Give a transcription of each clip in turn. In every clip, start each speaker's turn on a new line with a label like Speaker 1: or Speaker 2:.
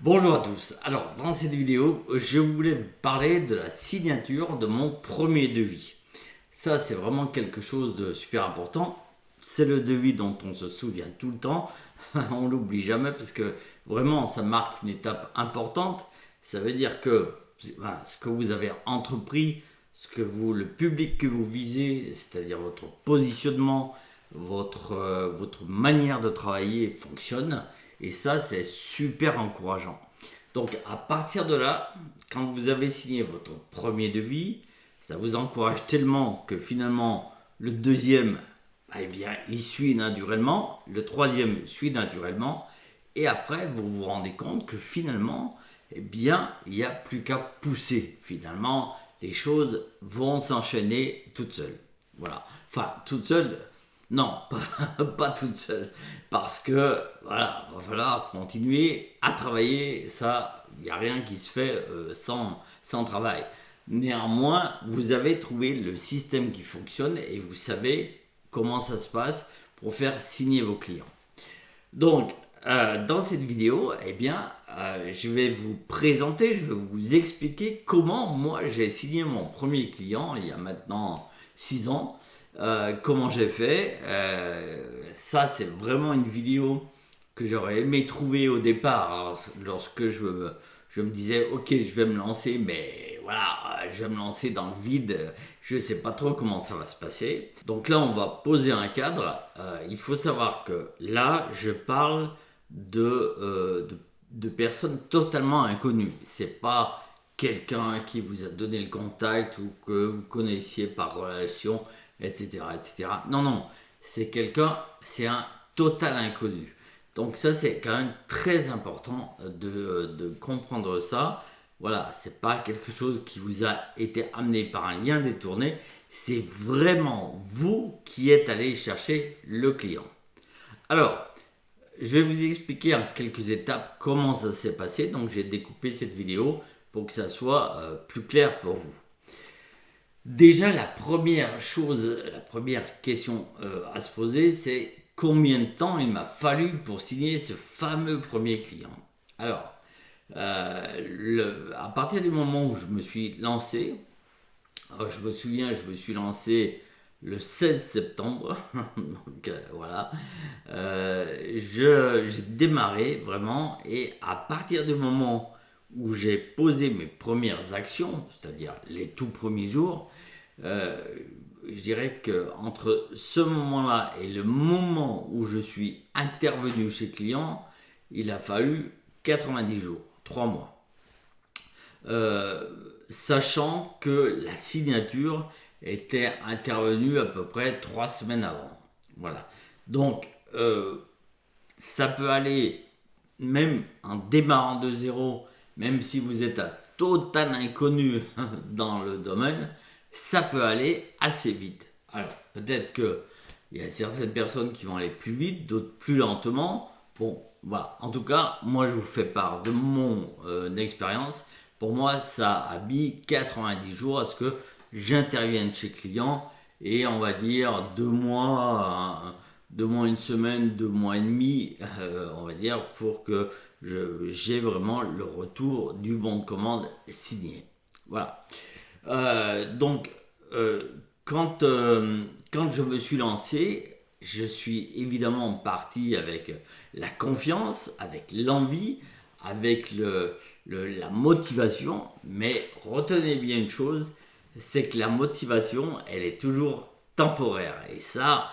Speaker 1: Bonjour à tous. Alors, dans cette vidéo, je voulais vous parler de la signature de mon premier devis. Ça, c'est vraiment quelque chose de super important. C'est le devis dont on se souvient tout le temps. On l'oublie jamais parce que vraiment, ça marque une étape importante. Ça veut dire que voilà, ce que vous avez entrepris, le public que vous visez, c'est-à-dire votre positionnement, votre manière de travailler fonctionne. Et ça, c'est super encourageant. Donc, à partir de là, quand vous avez signé votre premier devis, ça vous encourage tellement que finalement, le deuxième, eh bien, il suit naturellement, le troisième suit naturellement, et après, vous vous rendez compte que finalement, eh bien, il n'y a plus qu'à pousser. Finalement, les choses vont s'enchaîner toutes seules. Voilà. Enfin, toutes seules, non, pas toute seule. Parce que, voilà, va falloir continuer à travailler. Ça, il n'y a rien qui se fait sans travail. Néanmoins, vous avez trouvé le système qui fonctionne et vous savez comment ça se passe pour faire signer vos clients. Donc, dans cette vidéo, eh bien, je vais vous présenter, je vais vous expliquer comment moi j'ai signé mon premier client il y a maintenant 6 ans. Comment j'ai fait. Ça, c'est vraiment une vidéo que j'aurais aimé trouver au départ, alors, lorsque je me disais, ok, je vais me lancer, mais voilà, je vais me lancer dans le vide, je ne sais pas trop comment ça va se passer. Donc là, on va poser un cadre. Il faut savoir que là, je parle de personnes totalement inconnues. C'est pas quelqu'un qui vous a donné le contact ou que vous connaissiez par relation, etc., etc. Non, non, c'est un total inconnu. Donc ça, c'est quand même très important de comprendre ça. Voilà, c'est pas quelque chose qui vous a été amené par un lien détourné, c'est vraiment vous qui êtes allé chercher le client. Alors, je vais vous expliquer en quelques étapes comment ça s'est passé. Donc, j'ai découpé cette vidéo pour que ça soit plus clair pour vous. Déjà, la première chose, la première question à se poser, c'est combien de temps il m'a fallu pour signer ce fameux premier client. Alors, à partir du moment où je me suis lancé, je me souviens, je me suis lancé le 16 septembre, donc voilà, j'ai démarré vraiment, et à partir du moment où j'ai posé mes premières actions, c'est-à-dire les tout premiers jours, euh, je dirais que entre ce moment-là et le moment où je suis intervenu chez le client, il a fallu 90 jours, 3 mois. Euh, Sachant que la signature était intervenue à peu près 3 semaines avant. Voilà. Donc, ça peut aller même en démarrant de zéro, même si vous êtes un total inconnu dans le domaine, ça peut aller assez vite. Alors, peut-être que il y a certaines personnes qui vont aller plus vite, d'autres plus lentement. Bon, voilà. En tout cas, moi, je vous fais part de mon expérience. Pour moi, ça a mis 90 jours à ce que j'intervienne chez le client et on va dire 2 mois, 2 mois, une semaine, 2 mois et demi, on va dire, pour que j'ai vraiment le retour du bon de commande signé. Voilà. Donc, euh, quand, euh, quand je me suis lancé, je suis évidemment parti avec la confiance, avec l'envie, avec la motivation, mais retenez bien une chose, c'est que la motivation, elle est toujours temporaire. Et ça,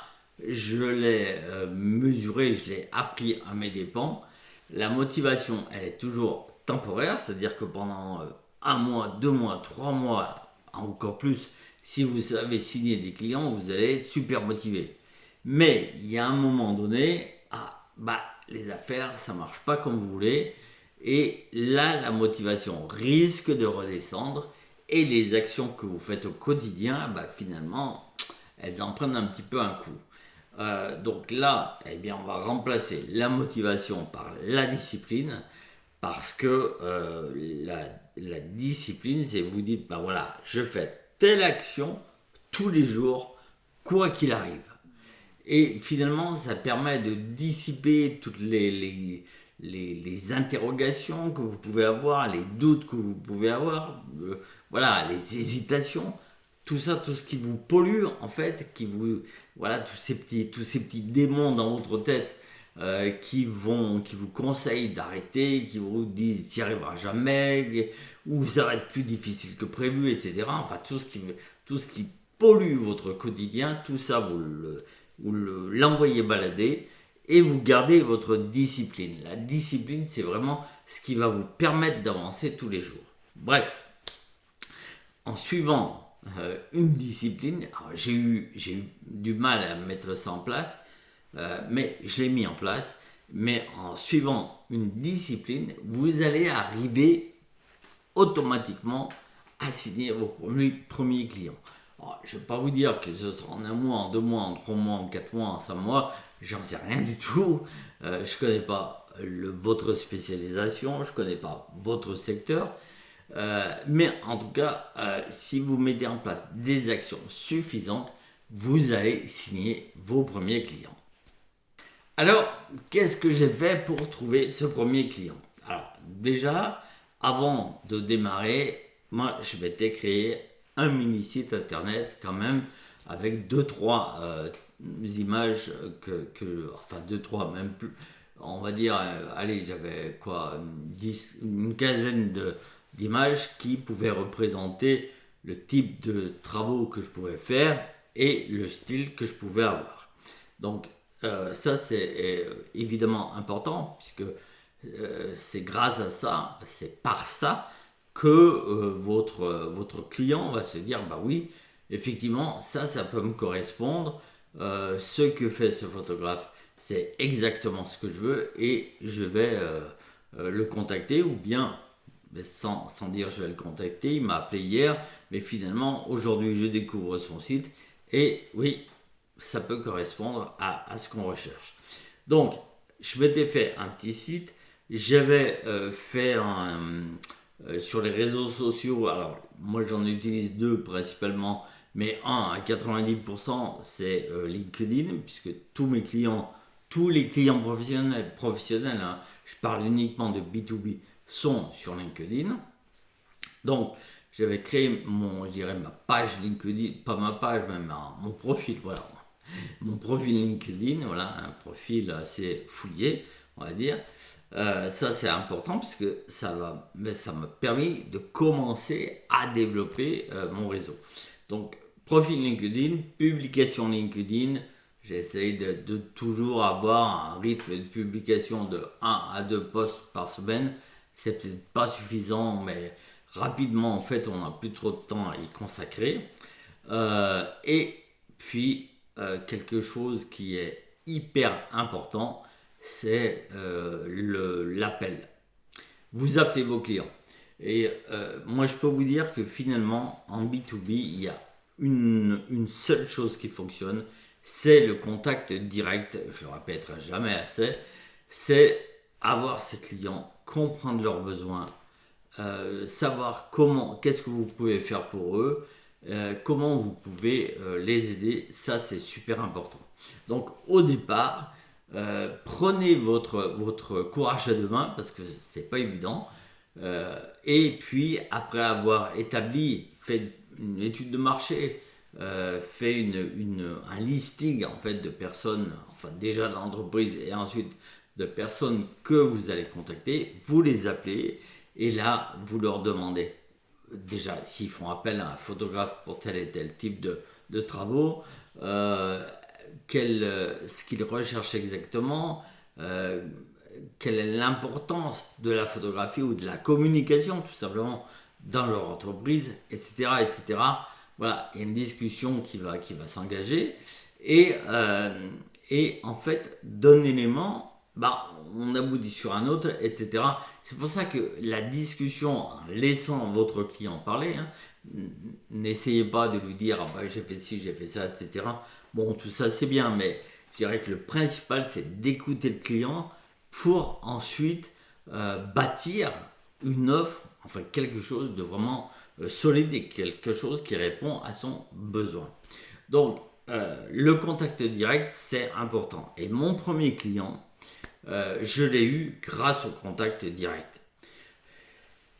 Speaker 1: je l'ai mesuré, je l'ai appris à mes dépens. La motivation, elle est toujours temporaire, c'est-à-dire que pendant 1 mois, 2 mois, 3 mois, encore plus, si vous savez signer des clients, vous allez être super motivé. Mais il y a un moment donné, les affaires, ça marche pas comme vous voulez. Et là, la motivation risque de redescendre. Et les actions que vous faites au quotidien, finalement, elles en prennent un petit peu un coup. Donc là, eh bien, on va remplacer la motivation par la discipline. Parce que la discipline, c'est vous dites, voilà, je fais telle action tous les jours, quoi qu'il arrive. Et finalement, ça permet de dissiper toutes les interrogations que vous pouvez avoir, les doutes que vous pouvez avoir, voilà, les hésitations, tout ça, tout ce qui vous pollue en fait, qui vous, voilà, tous ces petits démons dans votre tête qui vous conseillent d'arrêter, qui vous disent s'y arrivera jamais, ou ça va être plus difficile que prévu, etc. Enfin, tout ce qui pollue votre quotidien, tout ça, l'envoyez balader et vous gardez votre discipline. La discipline, c'est vraiment ce qui va vous permettre d'avancer tous les jours. Bref, en suivant une discipline, j'ai eu du mal à mettre ça en place, mais je l'ai mis en place. Mais en suivant une discipline, vous allez arriver automatiquement à signer vos premiers clients. Alors, je ne vais pas vous dire que ce sera en un mois, en 2 mois, en 3 mois, en 4 mois, en 5 mois, j'en sais rien du tout. Je ne connais pas votre spécialisation, je ne connais pas votre secteur. Mais en tout cas, si vous mettez en place des actions suffisantes, vous allez signer vos premiers clients. Alors, qu'est-ce que j'ai fait pour trouver ce premier client? Alors, déjà, avant de démarrer, moi, je m'étais créé un mini site internet quand même avec 2-3 images enfin 2-3 même plus, on va dire, allez, j'avais quoi, une quinzaine d'images qui pouvaient représenter le type de travaux que je pouvais faire et le style que je pouvais avoir. Donc, ça, c'est évidemment important, puisque c'est grâce à ça, c'est par ça que votre client va se dire, bah oui, effectivement, ça peut me correspondre. Ce que fait ce photographe, c'est exactement ce que je veux et je vais le contacter, ou bien, sans dire je vais le contacter, il m'a appelé hier, mais finalement, aujourd'hui, je découvre son site et oui, ça peut correspondre à ce qu'on recherche. Donc, je m'étais fait un petit site, j'avais fait sur les réseaux sociaux, alors moi j'en utilise 2 principalement, mais un à 90% c'est LinkedIn, puisque tous les clients professionnels, hein, je parle uniquement de B2B, sont sur LinkedIn. Donc, j'avais créé ma page LinkedIn, pas ma page, mais mon profil, voilà. Mon profil LinkedIn, voilà, un profil assez fouillé, on va dire. Ça, c'est important puisque ça m'a permis de commencer à développer mon réseau. Donc, profil LinkedIn, publication LinkedIn, j'essaye de toujours avoir un rythme de publication de 1 à 2 posts par semaine. C'est peut-être pas suffisant, mais rapidement, en fait, on n'a plus trop de temps à y consacrer. Et puis, quelque chose qui est hyper important, c'est l'appel. Vous appelez vos clients. Et moi, je peux vous dire que finalement, en B2B, il y a une seule chose qui fonctionne, c'est le contact direct. Je ne le répéterai jamais assez. C'est avoir ses clients, comprendre leurs besoins, savoir qu'est-ce que vous pouvez faire pour eux, comment vous pouvez les aider. Ça, c'est super important. Donc, au départ, prenez votre courage à deux mains, parce que c'est pas évident. Et puis, après avoir fait une étude de marché, fait un listing en fait de personnes, enfin déjà d'entreprises, et ensuite de personnes que vous allez contacter, vous les appelez et là vous leur demandez déjà s'ils font appel à un photographe pour tel et tel type de travaux, ce qu'ils recherchent exactement, quelle est l'importance de la photographie ou de la communication tout simplement dans leur entreprise, etc. etc. Voilà, il y a une discussion qui va s'engager et en fait, d'un élément, on aboutit sur un autre, etc. C'est pour ça que la discussion, en laissant votre client parler, hein, n'essayez pas de lui dire j'ai fait ci, j'ai fait ça, etc. Bon, tout ça c'est bien, mais je dirais que le principal c'est d'écouter le client pour ensuite bâtir une offre, enfin quelque chose de vraiment solide et quelque chose qui répond à son besoin. Donc, le contact direct, c'est important. Et mon premier client, je l'ai eu grâce au contact direct.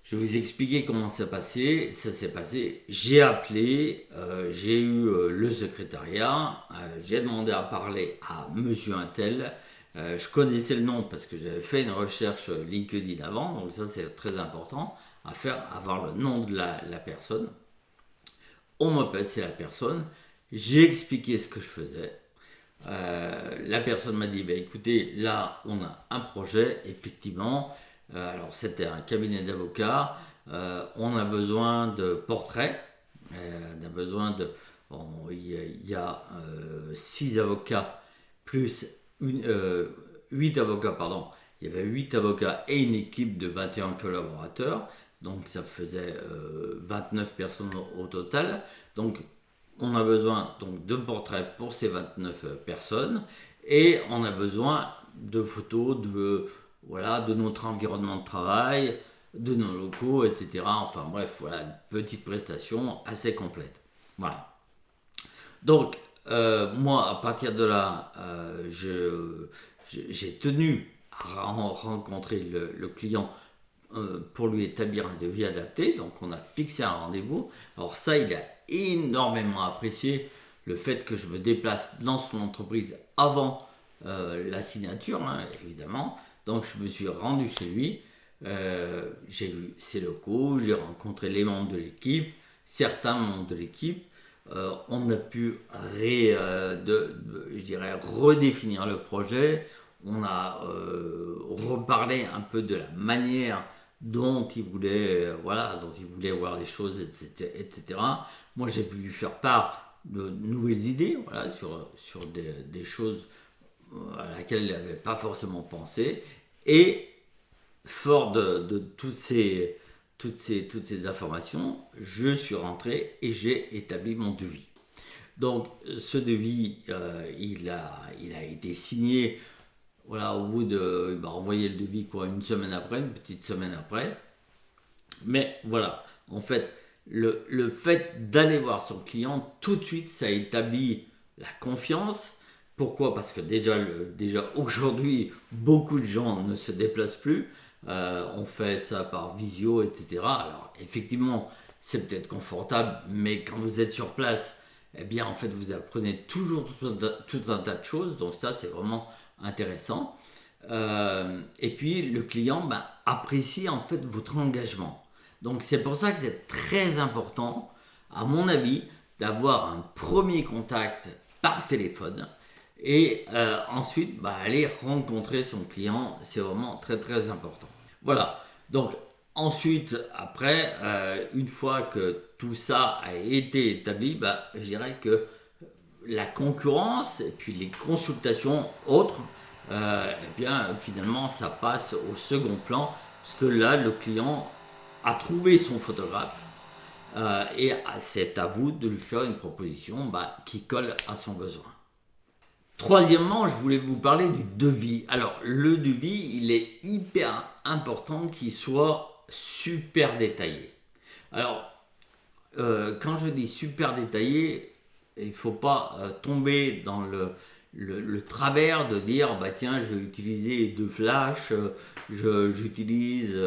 Speaker 1: Je vais vous expliquer comment ça s'est passé. J'ai appelé, j'ai eu le secrétariat, j'ai demandé à parler à monsieur Untel. Je connaissais le nom parce que j'avais fait une recherche LinkedIn avant, donc ça c'est très important avoir le nom de la personne. On m'a passé la personne, j'ai expliqué ce que je faisais. La personne m'a dit, écoutez, là on a un projet, effectivement. Alors c'était un cabinet d'avocats, on a besoin de portraits, on a besoin de... Il y a 6 avocats plus 8 avocats, pardon. Il y avait 8 avocats et une équipe de 21 collaborateurs, donc ça faisait 29 personnes au total. Donc on a besoin donc, de portraits pour ces 29 personnes et on a besoin de photos de notre environnement de travail, de nos locaux, etc. Enfin bref, voilà, une petite prestation assez complète. Voilà. Donc, moi, à partir de là, j'ai tenu à rencontrer le client pour lui établir un devis adapté. Donc, on a fixé un rendez-vous. Alors ça, il a énormément apprécié le fait que je me déplace dans son entreprise avant la signature, évidemment. Donc, je me suis rendu chez lui. J'ai vu ses locaux, j'ai rencontré les membres de l'équipe, certains membres de l'équipe. On a pu redéfinir le projet. On a reparlé un peu de la manière dont il voulait, voir les choses, etc. Moi, j'ai pu lui faire part de nouvelles idées, sur des choses à laquelle il n'avait pas forcément pensé. Et fort de toutes ces informations, je suis rentré et j'ai établi mon devis. Donc, ce devis, il a été signé. Voilà, au bout de... Il m'a envoyé le devis une petite semaine après. Mais voilà, en fait, le fait d'aller voir son client, tout de suite, ça établit la confiance. Pourquoi ? Parce que déjà aujourd'hui, beaucoup de gens ne se déplacent plus. On fait ça par visio, etc. Alors, effectivement, c'est peut-être confortable, mais quand vous êtes sur place, eh bien, en fait, vous apprenez toujours tout un tas de choses. Donc ça, c'est vraiment intéressant. Et puis, le client apprécie, en fait, votre engagement. Donc, c'est pour ça que c'est très important, à mon avis, d'avoir un premier contact par téléphone. Et ensuite, aller rencontrer son client, c'est vraiment très très important. Voilà, donc ensuite, après, une fois que tout ça a été établi, je dirais que la concurrence et puis les consultations autres, eh bien finalement ça passe au second plan, parce que là, le client a trouvé son photographe, et c'est à vous de lui faire une proposition qui colle à son besoin. Troisièmement, je voulais vous parler du devis. Alors, le devis, il est hyper important qu'il soit super détaillé. Alors, quand je dis super détaillé, il ne faut pas tomber dans le travers de dire, tiens, je vais utiliser 2 flashs, j'utilise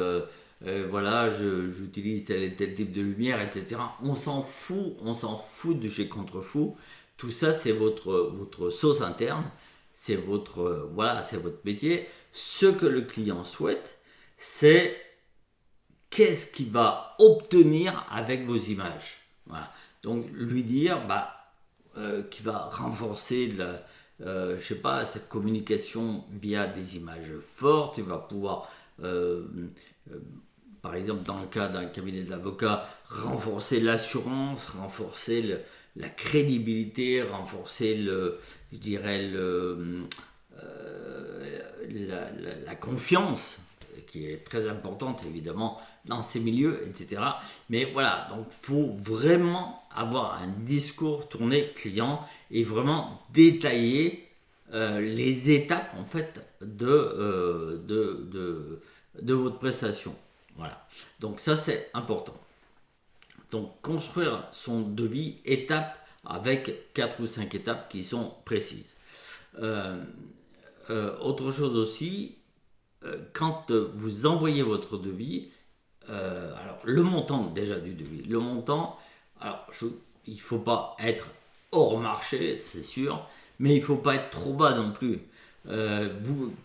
Speaker 1: tel et tel type de lumière, etc. On s'en fout de chez Contrefou. Tout ça, c'est votre sauce interne, c'est votre métier. Ce que le client souhaite, c'est qu'est-ce qu'il va obtenir avec vos images. Voilà. Donc, lui dire qu'il va renforcer cette communication via des images fortes. Il va pouvoir, par exemple, dans le cas d'un cabinet d'avocats, renforcer l'assurance, renforcer la crédibilité, renforcer la confiance, qui est très importante évidemment dans ces milieux, etc. Mais voilà, donc il faut vraiment avoir un discours tourné client et vraiment détailler les étapes en fait de votre prestation. Voilà, donc ça c'est important. Donc construire son devis étape avec 4 ou 5 étapes qui sont précises. autre chose aussi, quand vous envoyez votre devis, alors le montant déjà du devis, le montant, alors il ne faut pas être hors marché, c'est sûr, mais il ne faut pas être trop bas non plus.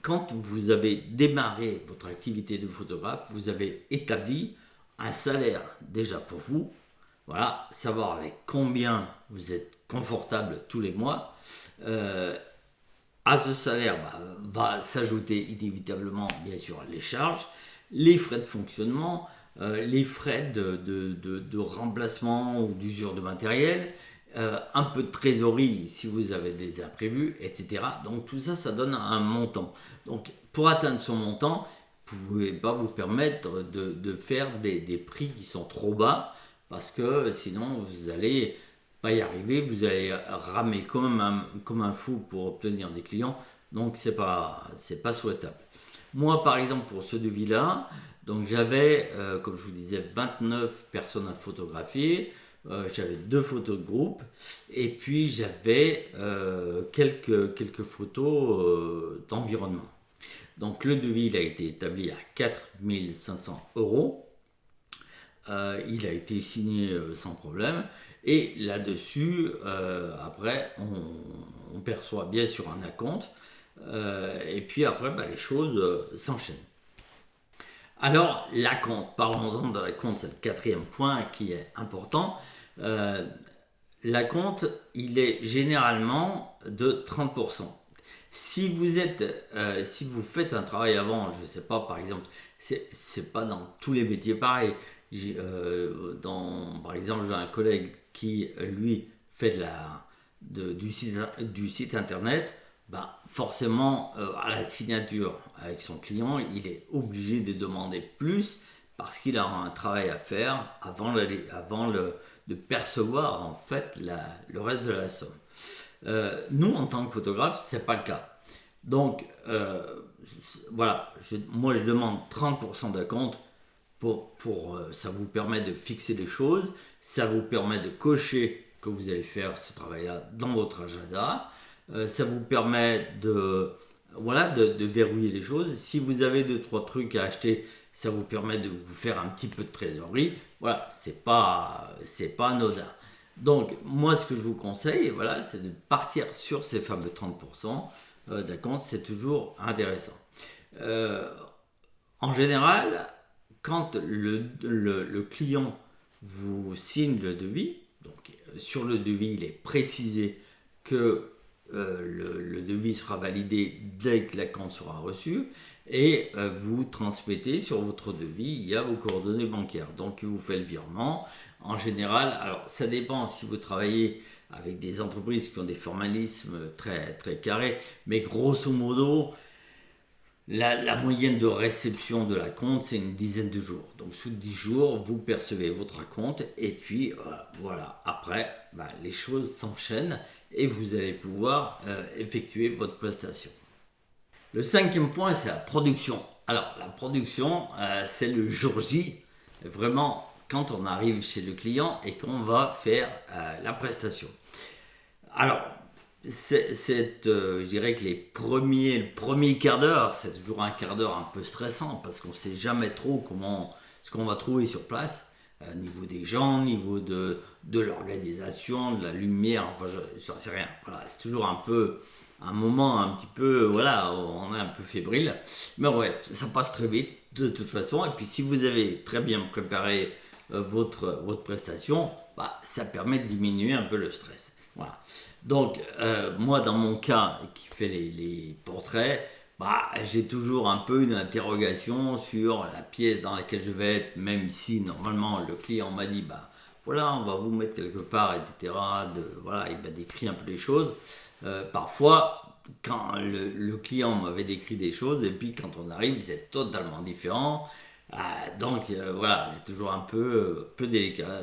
Speaker 1: Quand vous avez démarré votre activité de photographe, vous avez établi un salaire déjà pour vous. Voilà, savoir avec combien vous êtes confortable tous les mois. À ce salaire va s'ajouter inévitablement, bien sûr, les charges, les frais de fonctionnement, les frais de remplacement ou d'usure de matériel, un peu de trésorerie si vous avez des imprévus, etc. Donc tout ça, ça donne un montant. Donc pour atteindre son montant, vous ne pouvez pas vous permettre de faire des prix qui sont trop bas parce que sinon vous allez pas y arriver, vous allez ramer comme un fou pour obtenir des clients, donc c'est pas souhaitable. Moi par exemple pour ce devis-là, donc j'avais, comme je vous disais, 29 personnes à photographier, j'avais 2 photos de groupe, et puis j'avais quelques photos d'environnement. Donc le devis il a été établi à 4 500 €. Il a été signé sans problème. Et là-dessus, après, on perçoit bien sûr un acompte. Et puis après, les choses s'enchaînent. Alors, l'acompte, parlons-en de l'acompte, c'est le quatrième point qui est important. L'acompte, il est généralement de 30%. Si vous faites un travail avant, je ne sais pas, par exemple, c'est pas dans tous les métiers pareil. Par exemple, j'ai un collègue qui, lui, fait du site internet. Forcément, à la signature avec son client, il est obligé de demander plus parce qu'il a un travail à faire avant de percevoir en fait le reste de la somme. Nous, en tant que photographe, c'est pas le cas. Donc, voilà, moi je demande 30% d'acompte ça vous permet de fixer les choses, ça vous permet de cocher que vous allez faire ce travail-là dans votre agenda, ça vous permet de verrouiller les choses. Si vous avez 2-3 trucs à acheter, ça vous permet de vous faire un petit peu de trésorerie. Voilà, c'est pas anodin. Donc, moi, ce que je vous conseille, voilà, c'est de partir sur ces fameux 30% d'acompte, c'est toujours intéressant. En général, quand le client vous signe le devis, donc sur le devis, il est précisé que le devis sera validé dès que l'acompte sera reçu, et vous transmettez sur votre devis, il y a vos coordonnées bancaires. Donc il vous fait le virement. En général, alors ça dépend si vous travaillez avec des entreprises qui ont des formalismes très, très carrés, mais grosso modo, la moyenne de réception de l'acompte, c'est une dizaine de jours. Donc sous 10 jours, vous percevez votre acompte, et puis voilà, après, les choses s'enchaînent et vous allez pouvoir effectuer votre prestation. Le cinquième point, c'est la production. Alors la production, c'est le jour J, vraiment quand on arrive chez le client et qu'on va faire la prestation. Alors, je dirais que le premier quart d'heure, c'est toujours un quart d'heure un peu stressant parce qu'on ne sait jamais trop ce qu'on va trouver sur place, au niveau des gens, au niveau de l'organisation, de la lumière, enfin, je ne sais rien. Voilà, c'est toujours un moment un petit peu, voilà, on est un peu fébrile. Mais ouais, ça passe très vite de toute façon. Et puis si vous avez très bien préparé votre prestation, ça permet de diminuer un peu le stress. Voilà. Donc, moi, dans mon cas, qui fait les portraits, j'ai toujours un peu une interrogation sur la pièce dans laquelle je vais être, même si normalement le client m'a dit, voilà, on va vous mettre quelque part, etc. Voilà, il m'a décrit un peu les choses. Parfois, quand le client m'avait décrit des choses, et puis quand on arrive, c'est totalement différent. Donc, voilà, c'est toujours un peu délicat.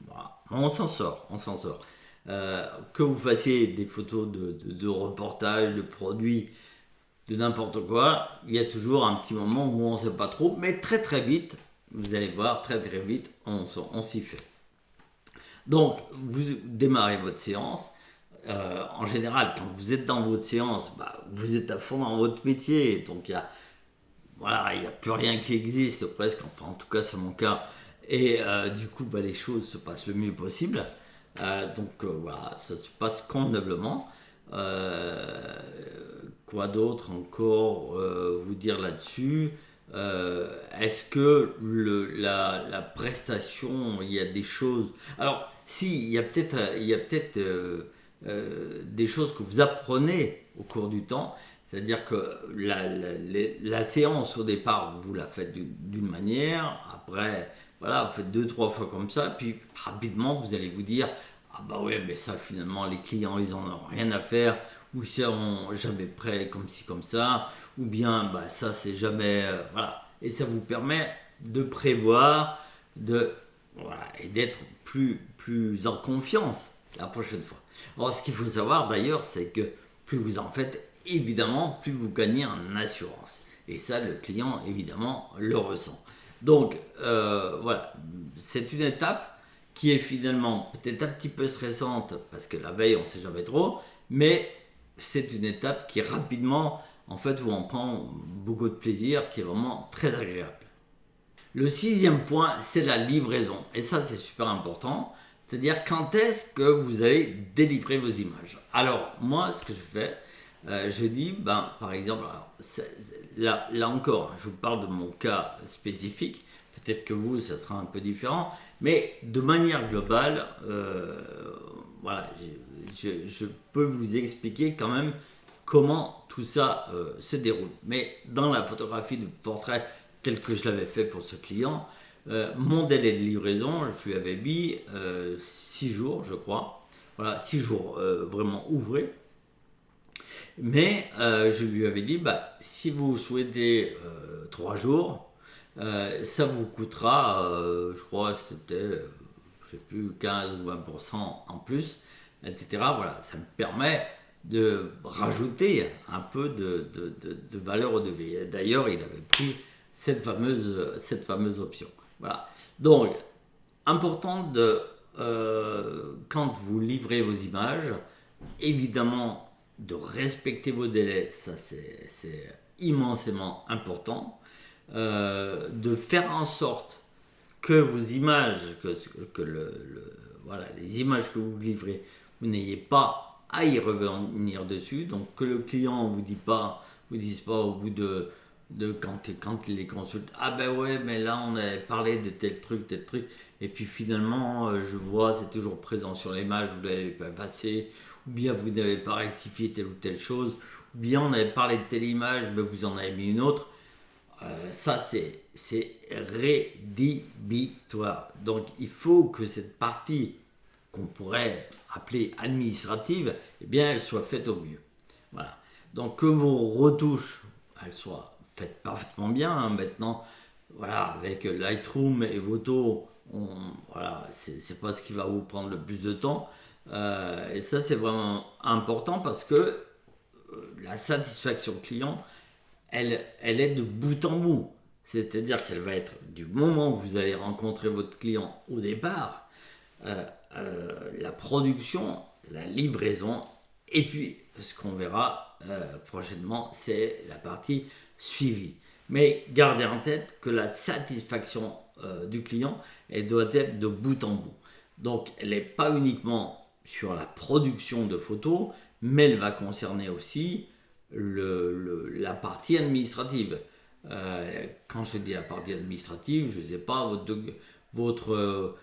Speaker 1: Voilà. On s'en sort, on s'en sort. Que vous fassiez des photos de reportages, de produits, de n'importe quoi, il y a toujours un petit moment où on ne sait pas trop, mais très très vite, vous allez voir, très très vite, on s'y fait. Donc, vous démarrez votre séance, en général, quand vous êtes dans votre séance, vous êtes à fond dans votre métier, donc voilà, il n'y a plus rien qui existe presque, enfin en tout cas c'est mon cas, et du coup les choses se passent le mieux possible. Voilà, ça se passe convenablement. Euh, Quoi d'autre encore vous dire là-dessus? Est-ce que la prestation, il y a des choses... Alors, si, il y a peut-être des choses que vous apprenez au cours du temps. C'est-à-dire que la séance, au départ, vous la faites d'une manière. Après, voilà, vous faites deux, trois fois comme ça. Puis, rapidement, vous allez vous dire, ah bah ouais, mais ça, finalement, les clients, ils en ont rien à faire. Ou ils seront jamais prêts comme ci, comme ça. Ou bien, bah ça, c'est jamais... voilà. Et ça vous permet de prévoir, voilà, et d'être plus en confiance la prochaine fois. Alors, ce qu'il faut savoir d'ailleurs, c'est que plus vous en faites, évidemment, plus vous gagnez en assurance. Et ça, le client, évidemment, le ressent. Donc, voilà, c'est une étape qui est finalement peut-être un petit peu stressante, parce que la veille, on ne sait jamais trop, mais c'est une étape qui rapidement, en fait, vous en prend beaucoup de plaisir, qui est vraiment très agréable. Le sixième point, c'est la livraison. Et ça, c'est super important. C'est-à-dire quand est-ce que vous allez délivrer vos images. Alors, moi, ce que je fais, je dis, par exemple, alors, là encore, je vous parle de mon cas spécifique. Peut-être que vous, ça sera un peu différent. Mais de manière globale, voilà, je peux vous expliquer quand même comment tout ça se déroule. Mais dans la photographie de portrait tel que je l'avais fait pour ce client, mon délai de livraison, je lui avais mis 6 jours, je crois. Voilà, 6 jours vraiment ouvrés. Mais je lui avais dit, si vous souhaitez 3 jours, ça vous coûtera, je crois, c'était, je sais plus, 15 ou 20% en plus, etc. Voilà, ça me permet de rajouter un peu de valeur au devis. D'ailleurs, il avait pris cette fameuse option. Voilà. Donc, important quand vous livrez vos images, évidemment, de respecter vos délais, ça c'est immensément important. De faire en sorte que vos images, voilà, les images que vous livrez, vous n'ayez pas à y revenir dessus. Donc que le client vous dise pas au bout de quand il les consulte, ah ben ouais, mais là on avait parlé de tel truc, et puis finalement je vois c'est toujours présent sur l'image, vous l'avez pas effacé, ou bien vous n'avez pas rectifié telle ou telle chose, ou bien on avait parlé de telle image, mais vous en avez mis une autre. Ça c'est rédhibitoire. Donc il faut que cette partie qu'on pourrait appeler administrative, eh bien elle soit faite au mieux. Voilà. Donc que vos retouches, elles soient faites parfaitement bien. Maintenant, voilà, avec Lightroom et Voto, voilà, c'est pas ce qui va vous prendre le plus de temps. Et ça, c'est vraiment important parce que la satisfaction client, elle est de bout en bout. C'est-à-dire qu'elle va être du moment où vous allez rencontrer votre client au départ, la production, la livraison, et puis ce qu'on verra prochainement, c'est la partie suivie. Mais gardez en tête que la satisfaction du client, elle doit être de bout en bout. Donc elle n'est pas uniquement sur la production de photos, mais elle va concerner aussi la partie administrative. Quand je dis la partie administrative, je ne sais pas, votre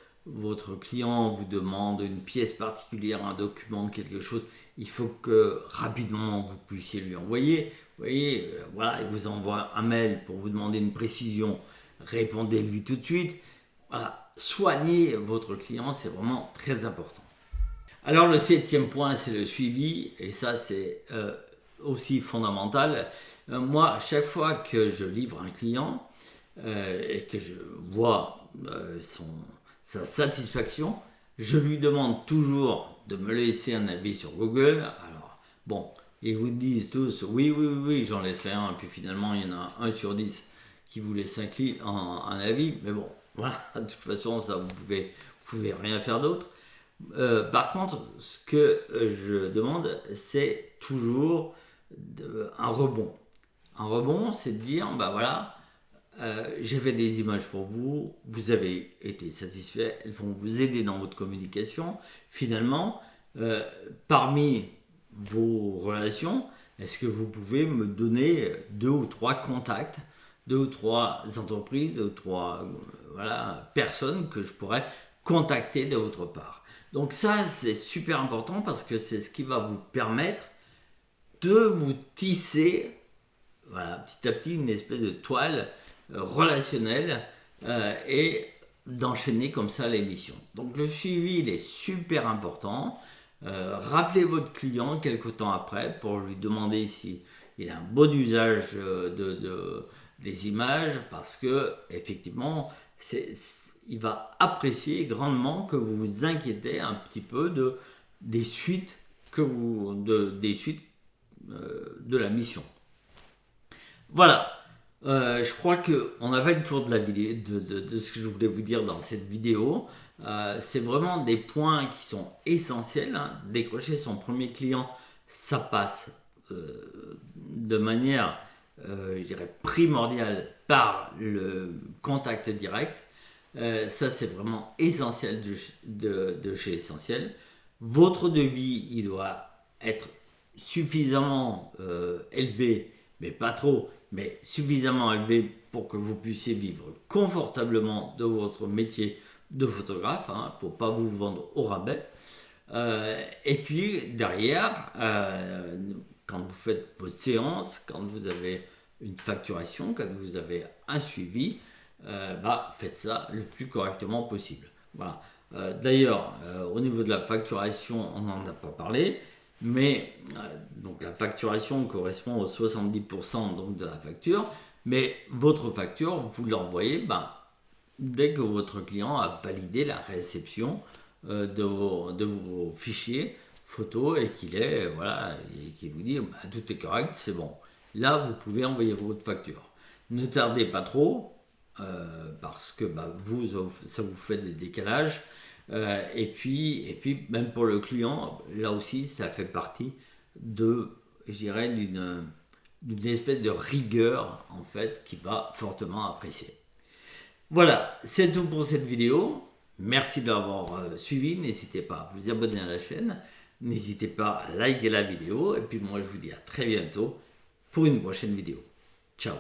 Speaker 1: client vous demande une pièce particulière, un document, quelque chose, il faut que rapidement vous puissiez lui envoyer. Vous voyez, voilà, il vous envoie un mail pour vous demander une précision, répondez-lui tout de suite. Voilà, soignez votre client, c'est vraiment très important. Alors le septième point, c'est le suivi, et ça c'est aussi fondamental. Moi, chaque fois que je livre un client et que je vois sa satisfaction, je lui demande toujours de me laisser un avis sur Google. Alors, bon, ils vous disent tous, oui, j'en laisserai un, et puis finalement, il y en a 1 sur 10 qui vous laisse un avis, mais bon, voilà, de toute façon, ça, vous pouvez rien faire d'autre. Par contre, ce que je demande, c'est toujours un rebond. Un rebond, c'est de dire, bah voilà, j'ai fait des images pour vous, vous avez été satisfait, elles vont vous aider dans votre communication. Finalement, parmi vos relations, est-ce que vous pouvez me donner 2 ou 3 contacts, 2 ou 3 entreprises, 2 ou 3 personnes que je pourrais contacter de votre part. Donc ça, c'est super important parce que c'est ce qui va vous permettre de vous tisser, voilà, petit à petit, une espèce de toile relationnelle et d'enchaîner comme ça les missions. Donc le suivi, il est super important. Rappelez votre client quelque temps après pour lui demander si il a un bon usage des images parce que effectivement il va apprécier grandement que vous vous inquiétez un petit peu des suites de la mission. Voilà. Je crois qu'on a fait le tour de la vidéo, de ce que je voulais vous dire dans cette vidéo. C'est vraiment des points qui sont essentiels. Hein. Décrocher son premier client, ça passe de manière, je dirais, primordiale par le contact direct. Ça, c'est vraiment essentiel de chez Essentiel. Votre devis, il doit être suffisamment élevé, mais pas trop, mais suffisamment élevé pour que vous puissiez vivre confortablement de votre métier de photographe. Il ne faut pas vous vendre au rabais. Et puis derrière, quand vous faites votre séance, quand vous avez une facturation, quand vous avez un suivi, faites ça le plus correctement possible. Voilà. D'ailleurs, au niveau de la facturation, on n'en a pas parlé, mais donc la facturation correspond aux 70% donc, de la facture, mais votre facture, vous l'envoyez dès que votre client a validé la réception de vos fichiers photos et qu'il est voilà et qu'il vous dit tout est correct, c'est bon. Là, vous pouvez envoyer votre facture. Ne tardez pas trop parce que ça vous fait des décalages. Et puis, même pour le client, là aussi, ça fait partie je dirais, d'une espèce de rigueur en fait qui va fortement apprécier. Voilà, c'est tout pour cette vidéo. Merci d'avoir suivi. N'hésitez pas à vous abonner à la chaîne. N'hésitez pas à liker la vidéo. Et puis moi, je vous dis à très bientôt pour une prochaine vidéo. Ciao.